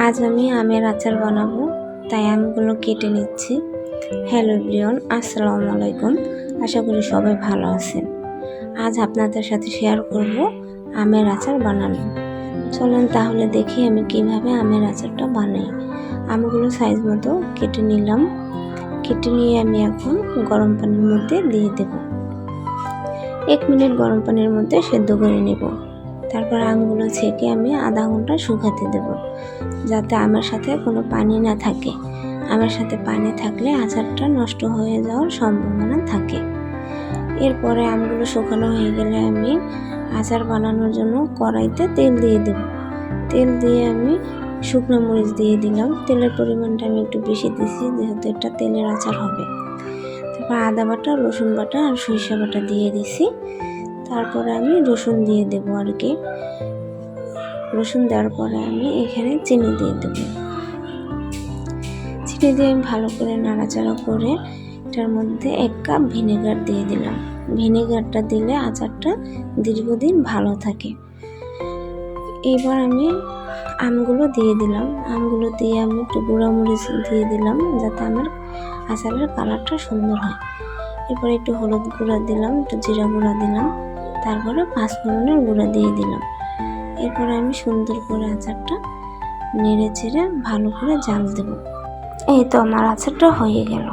আজ আমি আমের আচার বানাবো, তাই আমগুলো কেটে নিচ্ছি। হ্যালো এভরিওয়ান, আসসালামু আলাইকুম। আশা করি সবাই ভালো আছেন। আজ আপনাদের সাথে শেয়ার করব আমের আচার বানানো। চলেন তাহলে দেখি আমি কিভাবে আমের আচারটা বানাই। আমগুলো সাইজ মতো কেটে নিলাম। কেটে নিয়ে আমি এখন গরম পানির মধ্যে দিয়ে দেব। 1 মিনিট গরম পানির মধ্যে সেদ্ধ করে নেব। তারপর আমগুলো ছেঁকে আমি আধা ঘন্টা শুকাতে দেব, যাতে আমের সাথে কোনো পানি না থাকে। আমের সাথে পানি থাকলে আচারটা নষ্ট হয়ে যাওয়ার সম্ভাবনা থাকে। এরপরে আমগুলো শুকানো হয়ে গেলে আমি আচার বানানোর জন্য কড়াইতে তেল দিয়ে দেব। তেল দিয়ে আমি শুকনো মরিচ দিয়ে দিলাম। তেলের পরিমাণটা আমি একটু বেশি দিয়েছি, যেহেতু এটা তেলের আচার হবে। তারপর আদা বাটা, রসুন বাটা আর সরিষা বাটা দিয়ে দিছি। তারপরে আমি রসুন দিয়ে দেবো আর কি। রসুন দেওয়ার পরে আমি এখানে চিনি দিয়ে দেব। চিনি দিয়ে আমি ভালো করে নাড়াচাড়া করে এটার মধ্যে 1 কাপ ভিনেগার দিয়ে দিলাম। ভিনেগারটা দিলে আচারটা দীর্ঘদিন ভালো থাকে। এবার আমি আমগুলো দিয়ে দিলাম। আমগুলো দিয়ে আমি একটু গুঁড়ামরিচ দিয়ে দিলাম, যাতে আমার আচারের কালারটা সুন্দর হয়। এরপরে একটু হলুদ গুঁড়া দিলাম, একটু জিরা গুঁড়া দিলাম, তারপরে 5 ফোড়নের গুঁড়া দিয়ে দিলাম। এরপরে আমি সুন্দর করে আচারটা নেড়ে চেড়ে ভালো করে জাল দেব। এই তো আমার আচারটা হয়ে গেল।